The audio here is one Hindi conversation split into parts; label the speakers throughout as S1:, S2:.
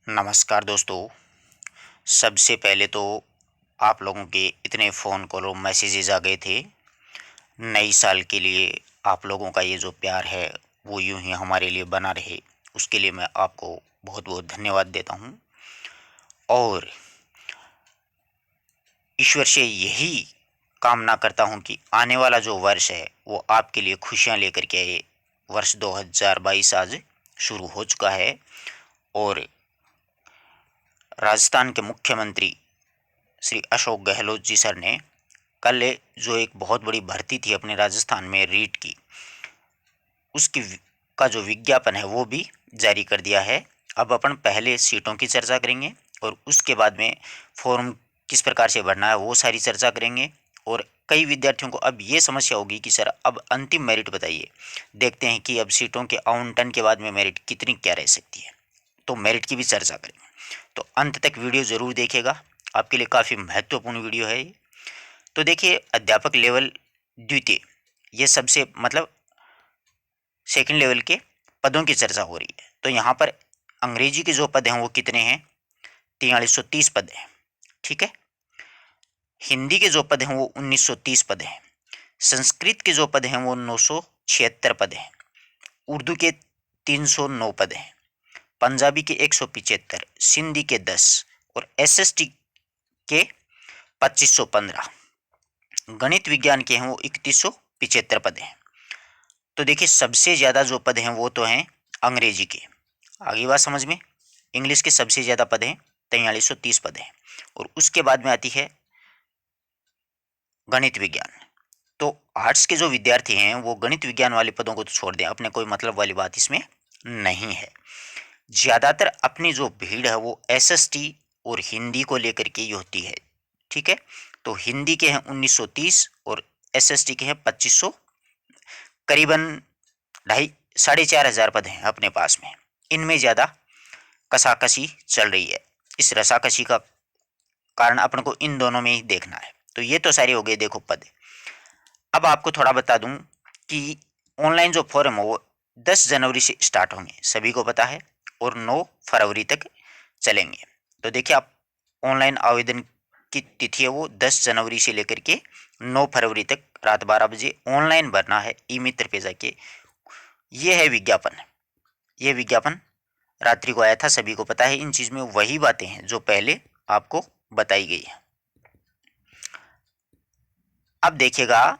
S1: नमस्कार दोस्तों। सबसे पहले तो आप लोगों के इतने फ़ोन कॉल और मैसेजेस आ गए थे। नई साल के लिए आप लोगों का ये जो प्यार है वो यूं ही हमारे लिए बना रहे, उसके लिए मैं आपको बहुत बहुत धन्यवाद देता हूं। और ईश्वर से यही कामना करता हूं कि आने वाला जो वर्ष है वो आपके लिए खुशियां लेकर के आए। वर्ष 2022 आज शुरू हो चुका है और राजस्थान के मुख्यमंत्री श्री अशोक गहलोत जी सर ने कल जो एक बहुत बड़ी भर्ती थी अपने राजस्थान में रीट की, उसकी का जो विज्ञापन है वो भी जारी कर दिया है। अब अपन पहले सीटों की चर्चा करेंगे और उसके बाद में फॉर्म किस प्रकार से भरना है वो सारी चर्चा करेंगे। और कई विद्यार्थियों को अब ये समस्या होगी कि सर अब अंतिम मेरिट बताइए। देखते हैं कि अब सीटों के आवंटन के बाद में मेरिट कितनी क्या रह सकती है, तो मेरिट की भी चर्चा करेंगे। तो अंत तक वीडियो ज़रूर देखिएगा, आपके लिए काफ़ी महत्वपूर्ण वीडियो है ये। तो देखिए, अध्यापक लेवल द्वितीय, ये सबसे मतलब सेकंड लेवल के पदों की चर्चा हो रही है। तो यहाँ पर अंग्रेजी के जो पद हैं वो कितने हैं? 4330 पद हैं, ठीक है। हिंदी के जो पद हैं वो 1930 पद हैं। संस्कृत के जो पद हैं वो 976 पद हैं। उर्दू के 309 पद हैं। पंजाबी के 175, सिंधी के 10 और एसएसटी के 2515। गणित विज्ञान के हैं वो 3175 पद हैं। तो देखिए, सबसे ज़्यादा जो पद हैं वो तो हैं अंग्रेजी के। आगे बात समझ में। इंग्लिश के सबसे ज़्यादा पद हैं, 4330 पद हैं। और उसके बाद में आती है गणित विज्ञान। तो आर्ट्स के जो विद्यार्थी हैं वो गणित विज्ञान वाले पदों को तो छोड़ दें, अपने कोई मतलब वाली बात इसमें नहीं है। ज़्यादातर अपनी जो भीड़ है वो एसएसटी और हिंदी को लेकर के ही होती है, ठीक है। तो हिंदी के हैं 1930 और एसएसटी के हैं 2500, करीबन 2,500-4,500 पद हैं अपने पास में। इनमें ज़्यादा कसाकसी चल रही है। इस रसाकसी का कारण अपन को इन दोनों में ही देखना है। तो ये तो सारे हो गए देखो पद। अब आपको थोड़ा बता दूं कि ऑनलाइन जो फॉर्म है वो 10 जनवरी से स्टार्ट होंगे, सभी को पता है, और 9 फरवरी तक चलेंगे। तो देखिए, आप ऑनलाइन आवेदन की तिथि है वो 10 जनवरी से लेकर के 9 फरवरी तक रात 12 बजे ऑनलाइन भरना है ई मित्र पे जाके। ये है विज्ञापन। ये विज्ञापन रात्रि को आया था, सभी को पता है। इन चीज में वही बातें हैं जो पहले आपको बताई गई है। अब देखिएगा,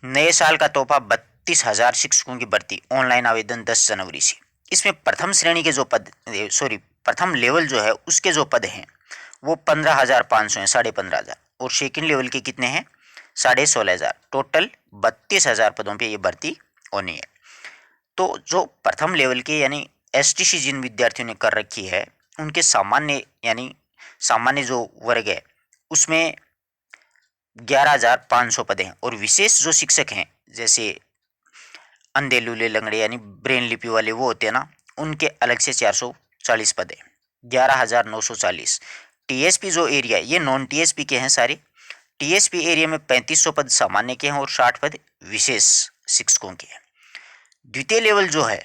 S1: नए साल का तोहफा 32,000 शिक्षकों की भर्ती, ऑनलाइन आवेदन 10 जनवरी से। इसमें प्रथम श्रेणी के जो पद, सॉरी, प्रथम लेवल जो है उसके जो पद हैं वो 15,500 हैं, 15,500। और सेकेंड लेवल के कितने हैं? 16,500। टोटल 32,000 पदों पे ये भर्ती होनी है। तो जो प्रथम लेवल के यानी एसटीसी जिन विद्यार्थियों ने कर रखी है, उनके सामान्य यानी सामान्य जो वर्ग है उसमें 11,500 पद हैं। और विशेष जो शिक्षक हैं, जैसे अंधे लूले लंगड़े यानी ब्रेन लिपि वाले वो होते हैं ना, उनके अलग से 440 पद हैं, 11,940। टीएसपी जो एरिया है ये नॉन टीएसपी के हैं सारे। टीएसपी एरिया में 3500 पद सामान्य के हैं और 60 पद विशेष शिक्षकों के हैं। द्वितीय लेवल जो है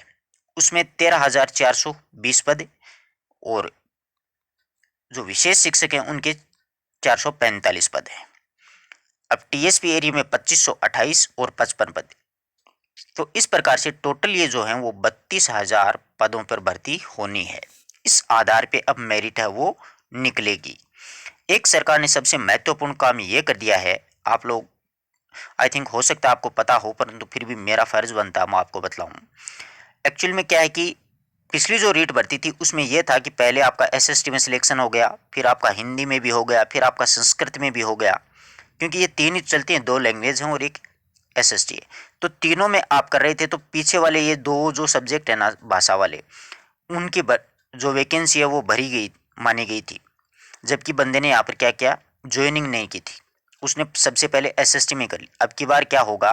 S1: उसमें 13,420 पद और जो विशेष शिक्षक हैं उनके 445 पद हैं। अब टीएसपी एरिया में 2528 और 55 पद। तो इस प्रकार से टोटल ये जो है वो 32,000 पदों पर भर्ती होनी है। इस आधार पे अब मेरिट है वो निकलेगी। एक सरकार ने सबसे महत्वपूर्ण काम ये कर दिया है, आप लोग आई थिंक हो सकता है आपको पता हो, परंतु फिर भी मेरा फर्ज बनता है मैं आपको बतलाऊं। एक्चुअल में क्या है कि पिछली जो रीट भर्ती थी उसमें यह था कि पहले आपका एसएसटी में सिलेक्शन हो गया, फिर आपका हिंदी में भी हो गया, फिर आपका संस्कृत में भी हो गया, क्योंकि ये तीन ही चलती हैं, 2 लैंग्वेज हैं और एक एसएसटी है। तो तीनों में आप कर रहे थे, तो पीछे वाले ये 2 जो सब्जेक्ट है ना भाषा वाले, उनकी जो वैकेंसी है वो भरी गई मानी गई थी। जबकि बंदे ने यहाँ पर क्या किया, ज्वाइनिंग नहीं की थी, उसने सबसे पहले एसएसटी में कर ली। अब की बार क्या होगा,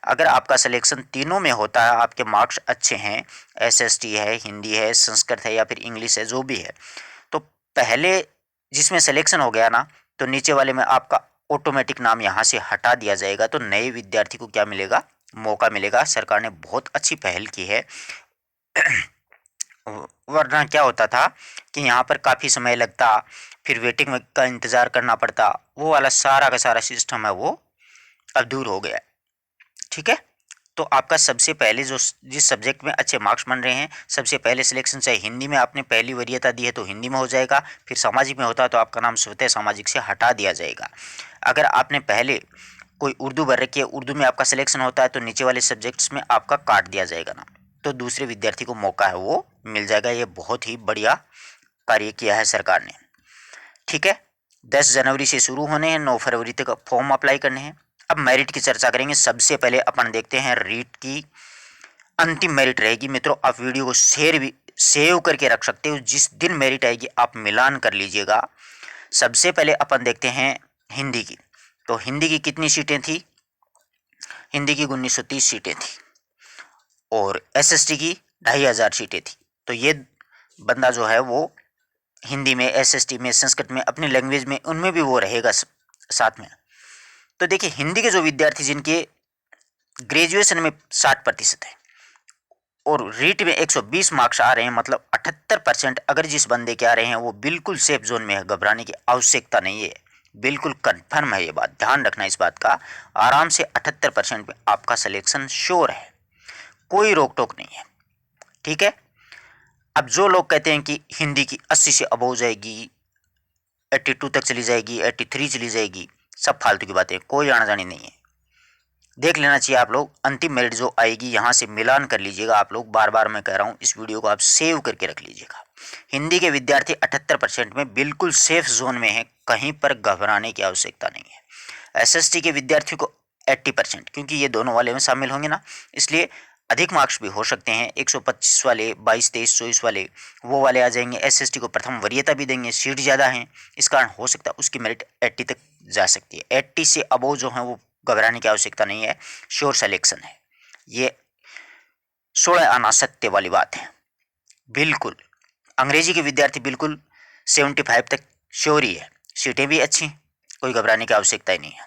S1: अगर आपका सिलेक्शन तीनों में होता है, आपके मार्क्स अच्छे हैं, एसएसटी है, हिंदी है, संस्कृत है या फिर इंग्लिश है, जो भी है, तो पहले जिसमें सिलेक्शन हो गया ना, तो नीचे वाले में आपका ऑटोमेटिक नाम यहाँ से हटा दिया जाएगा। तो नए विद्यार्थी को क्या मिलेगा, मौका मिलेगा। सरकार ने बहुत अच्छी पहल की है। वरना क्या होता था कि यहाँ पर काफ़ी समय लगता, फिर वेटिंग में का इंतज़ार करना पड़ता, वो वाला सारा का सारा सिस्टम है वो अब दूर हो गया है। ठीक है, तो आपका सबसे पहले जो जिस सब्जेक्ट में अच्छे मार्क्स बन रहे हैं, सबसे पहले सिलेक्शन चाहे हिंदी में आपने पहली वरीयता दी है तो हिंदी में हो जाएगा, फिर सामाजिक में होता है तो आपका नाम स्वतः सामाजिक से हटा दिया जाएगा। अगर आपने पहले कोई उर्दू भर रखी है, उर्दू में आपका सिलेक्शन होता है तो नीचे वाले सब्जेक्ट्स में आपका काट दिया जाएगा नाम, तो दूसरे विद्यार्थी को मौका है वो मिल जाएगा। ये बहुत ही बढ़िया कार्य किया है सरकार ने। ठीक है, 10 जनवरी से शुरू होने हैं, 9 फरवरी तक फॉर्म अप्लाई करने हैं। अब मेरिट की चर्चा करेंगे। सबसे पहले अपन देखते हैं रीट की अंतिम मेरिट रहेगी। मित्रों, आप वीडियो को शेयर भी सेव करके रख सकते हो, जिस दिन मेरिट आएगी आप मिलान कर लीजिएगा। सबसे पहले अपन देखते हैं हिंदी की। तो हिंदी की कितनी सीटें थी? हिंदी की 1930 सीटें थी और एसएसटी की 2500 सीटें थी। तो ये बंदा जो है वो हिंदी में, एसएसटी में, संस्कृत में, अपनी लैंग्वेज में, उनमें भी वो रहेगा साथ में। तो देखिए, हिंदी के जो विद्यार्थी जिनके ग्रेजुएशन में 60% है और रीट में 120 मार्क्स आ रहे हैं, मतलब 78%, अगर जिस बंदे के आ रहे हैं वो बिल्कुल सेफ जोन में है, घबराने की आवश्यकता नहीं है। बिल्कुल कंफर्म है, ये बात ध्यान रखना इस बात का। आराम से 78% में आपका सिलेक्शन श्योर है, कोई रोक टोक नहीं है। ठीक है, अब जो लोग कहते हैं कि हिंदी की 80 से अबव जाएगी, 82 तक चली जाएगी, 83 चली जाएगी, सब फालतू की बातें, कोई आना जानी नहीं है। देख लेना चाहिए आप लोग, अंतिम मेरिट जो आएगी यहाँ से मिलान कर लीजिएगा आप लोग। बार बार मैं कह रहा हूँ, इस वीडियो को आप सेव करके रख लीजिएगा। हिंदी के विद्यार्थी 78% में बिल्कुल सेफ जोन में है, कहीं पर घबराने की आवश्यकता नहीं है। एसएसटी के विद्यार्थियों को 80%, क्योंकि ये दोनों वाले में शामिल होंगे ना, इसलिए अधिक मार्क्स भी हो सकते हैं। 125 वाले, 22, 23, 24 वाले, वो वाले आ जाएंगे। एसएसटी को प्रथम वरीयता भी देंगे, सीट ज़्यादा हैं, इस कारण हो सकता है उसकी मेरिट 80 तक जा सकती है। 80 से अबव जो है वो घबराने की आवश्यकता नहीं है, श्योर सिलेक्शन है। ये 16 आना सत्य वाली बात है, बिल्कुल। अंग्रेजी के विद्यार्थी बिल्कुल 75 तक श्योर ही है, सीटें भी अच्छी, कोई घबराने की आवश्यकता ही नहीं है।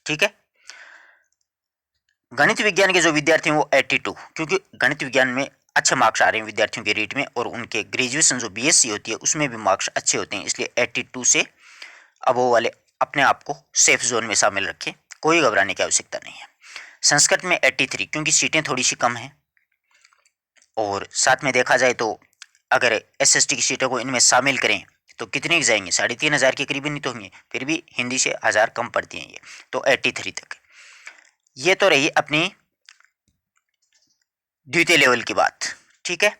S1: ठीक है, गणित विज्ञान के जो विद्यार्थी हैं वो 82, क्योंकि गणित विज्ञान में अच्छे मार्क्स आ रहे हैं विद्यार्थियों के रीट में, और उनके ग्रेजुएशन जो बीएससी होती है उसमें भी मार्क्स अच्छे होते हैं, इसलिए 82 से अब वो वाले अपने आप को सेफ जोन में शामिल रखें, कोई घबराने की आवश्यकता नहीं है। संस्कृत में 83, क्योंकि सीटें थोड़ी सी कम हैं, और साथ में देखा जाए तो अगर एसएसटी की सीटों को इनमें शामिल करें तो कितने जाएंगे, 3500 के करीब नहीं तो होंगे, फिर भी हिंदी से 1000 कम पड़ती हैं ये, तो 83 तक। ये तो रही अपनी द्वितीय लेवल की बात। ठीक है,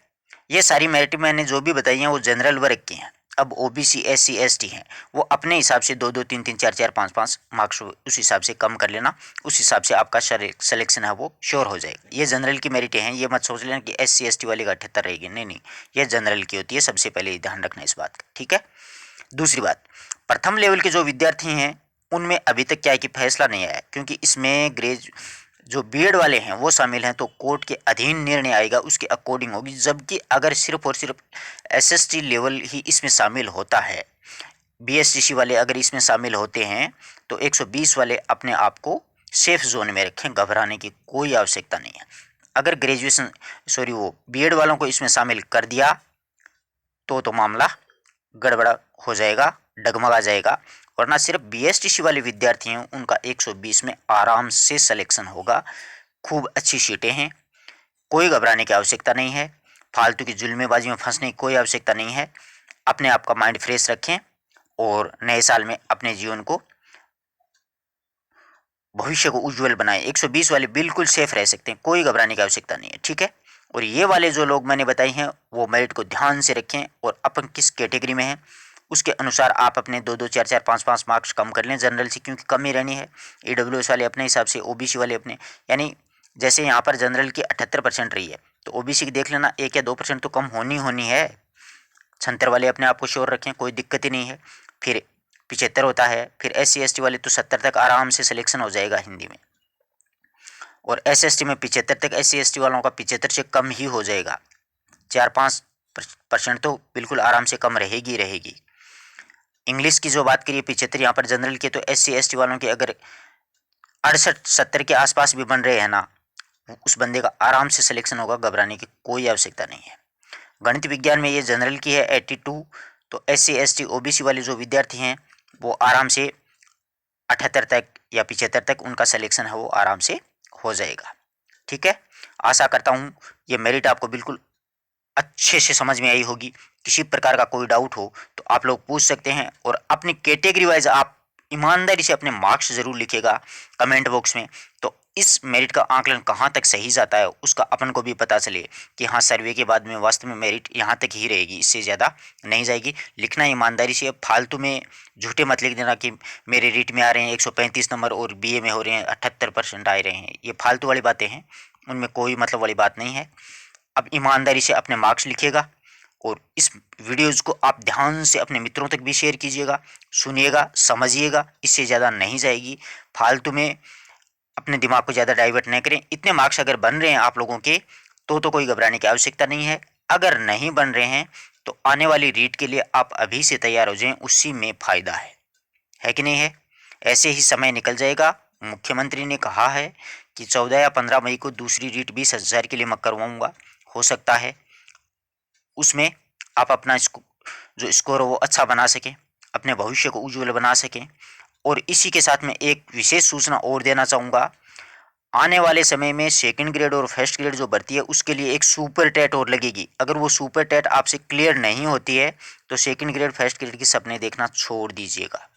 S1: ये सारी मेरिट मैंने जो भी बताई हैं वो जनरल वर्ग की हैं। अब ओबीसी, एससी, एसटी हैं, वो अपने हिसाब से 2 2, 3 3, 4 4, 5 5 मार्क्स उस हिसाब से कम कर लेना, उस हिसाब से आपका सिलेक्शन है वो श्योर हो जाएगा। ये जनरल की मेरिटें हैं, ये मत सोच लेना कि एससी एसटी वाली का 78 रहेगी, नहीं नहीं, ये जनरल की होती है, सबसे पहले ध्यान रखना इस बात का। ठीक है, दूसरी बात, प्रथम लेवल के जो विद्यार्थी हैं उनमें अभी तक क्या है कि फैसला नहीं आया, क्योंकि इसमें जो बीएड वाले हैं वो शामिल हैं, तो कोर्ट के अधीन निर्णय आएगा, उसके अकॉर्डिंग होगी। जबकि अगर सिर्फ और सिर्फ एसएसटी लेवल ही इसमें शामिल होता है, बीएसटीसी वाले अगर इसमें शामिल होते हैं, तो 120 वाले अपने आप को सेफ जोन में रखें, घबराने की कोई आवश्यकता नहीं है। अगर वो बीएड वालों को इसमें शामिल कर दिया तो मामला गड़बड़ा हो जाएगा, डगमगा जाएगा। वरना सिर्फ बीएसटीसी वाले विद्यार्थी हैं उनका 120 में आराम से सिलेक्शन होगा, खूब अच्छी सीटें हैं, कोई घबराने की आवश्यकता नहीं है, फालतू की जुल्मेबाजी में फंसने की कोई आवश्यकता नहीं है। अपने आप का माइंड फ्रेश रखें और नए साल में अपने जीवन को, भविष्य को उज्जवल बनाएं। 120 वाले बिल्कुल सेफ रह सकते हैं, कोई घबराने की आवश्यकता नहीं है। ठीक है, और ये वाले जो लोग मैंने बताई हैं वो मेरिट को ध्यान से रखें, और अपन किस कैटेगरी में हैं उसके अनुसार आप अपने 2 2, 4 4, 5 5 मार्क्स कम कर लें जनरल से, क्योंकि कम ही रहनी है। ईडब्ल्यूएस वाले अपने हिसाब से, ओबीसी वाले अपने, यानी जैसे यहाँ पर जनरल की 78% रही है, तो ओबीसी की देख लेना 1 या 2% तो कम होनी है। 76 वाले अपने आप को श्योर रखें, कोई दिक्कत ही नहीं है। फिर 75 होता है, फिर एससी एसटी वाले तो 70 तक आराम से सिलेक्शन हो जाएगा हिंदी में, और एसएसटी में 75 तक, एससी एसटी वालों का 75 से कम ही हो जाएगा, 4-5% तो बिल्कुल आराम से कम रहेगी। इंग्लिश की जो बात करिए 75 यहाँ पर जनरल के, तो एससी एसटी वालों के अगर 68-70 के आसपास भी बन रहे हैं ना, उस बंदे का आराम से सिलेक्शन होगा, घबराने की कोई आवश्यकता नहीं है। गणित विज्ञान में ये जनरल की है 82, तो SC ST OBC वाले जो विद्यार्थी हैं वो आराम से 78 तक या 75 तक उनका सिलेक्शन है वो आराम से हो जाएगा। ठीक है, आशा करता हूँ ये मेरिट आपको बिल्कुल अच्छे से समझ में आई होगी। किसी प्रकार का कोई डाउट हो तो आप लोग पूछ सकते हैं, और अपनी कैटेगरी वाइज आप ईमानदारी से अपने मार्क्स ज़रूर लिखिएगा कमेंट बॉक्स में, तो इस मेरिट का आंकलन कहाँ तक सही जाता है उसका अपन को भी पता चले कि हाँ सर्वे के बाद में वास्तव में मेरिट यहाँ तक ही रहेगी, इससे ज़्यादा नहीं जाएगी। लिखना ईमानदारी से, फालतू में झूठे मत लिख देना कि मेरे रीट में आ रहे हैं 135 नंबर और BA में हो रहे हैं 78% आ रहे हैं, ये फालतू वाली बातें हैं, उनमें कोई मतलब वाली बात नहीं है। अब ईमानदारी से अपने मार्क्स लिखिएगा, और इस वीडियोज़ को आप ध्यान से अपने मित्रों तक भी शेयर कीजिएगा, सुनिएगा, समझिएगा, इससे ज़्यादा नहीं जाएगी। फालतू में अपने दिमाग को ज़्यादा डाइवर्ट नहीं करें। इतने मार्क्स अगर बन रहे हैं आप लोगों के तो कोई घबराने की आवश्यकता नहीं है। अगर नहीं बन रहे हैं तो आने वाली रीट के लिए आप अभी से तैयार हो जाएं, उसी में फ़ायदा है कि नहीं है। ऐसे ही समय निकल जाएगा। मुख्यमंत्री ने कहा है कि 14 या 15 मई को दूसरी रीट 20,000 के लिए मैं करवाऊँगा, हो सकता है उसमें आप अपना जो स्कोर हो वो अच्छा बना सकें, अपने भविष्य को उज्जवल बना सकें। और इसी के साथ मैं एक विशेष सूचना और देना चाहूँगा, आने वाले समय में सेकंड ग्रेड और फर्स्ट ग्रेड जो भर्ती है उसके लिए एक सुपर टेट और लगेगी। अगर वो सुपर टेट आपसे क्लियर नहीं होती है तो सेकंड ग्रेड फर्स्ट ग्रेड के सपने देखना छोड़ दीजिएगा।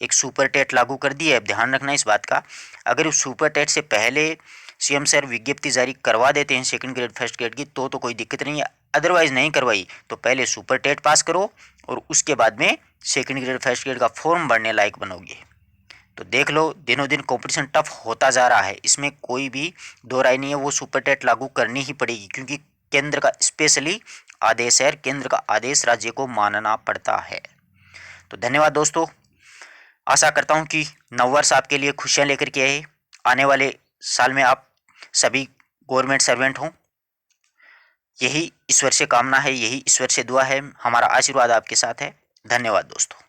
S1: एक सुपर टेट लागू कर दी है, अब ध्यान रखना इस बात का। अगर उस सुपर टेट से पहले CM सर विज्ञप्ति जारी करवा देते हैं सेकंड ग्रेड फर्स्ट ग्रेड की तो कोई दिक्कत नहीं है, अदरवाइज नहीं करवाई तो पहले सुपर टेट पास करो और उसके बाद में सेकंड ग्रेड फर्स्ट ग्रेड का फॉर्म भरने लायक बनोगे। तो देख लो, दिनों दिन कंपटीशन टफ होता जा रहा है, इसमें कोई भी दो राय नहीं है। वो सुपर टेट लागू करनी ही पड़ेगी क्योंकि केंद्र का स्पेशली आदेश है, केंद्र का आदेश राज्य को मानना पड़ता है। तो धन्यवाद दोस्तों, आशा करता हूँ कि नववर्ष आपके लिए खुशियाँ लेकर के आए, आने वाले साल में आप सभी गवर्नमेंट सर्वेंट हों, यही ईश्वर से कामना है, यही ईश्वर से दुआ है, हमारा आशीर्वाद आपके साथ है। धन्यवाद दोस्तों।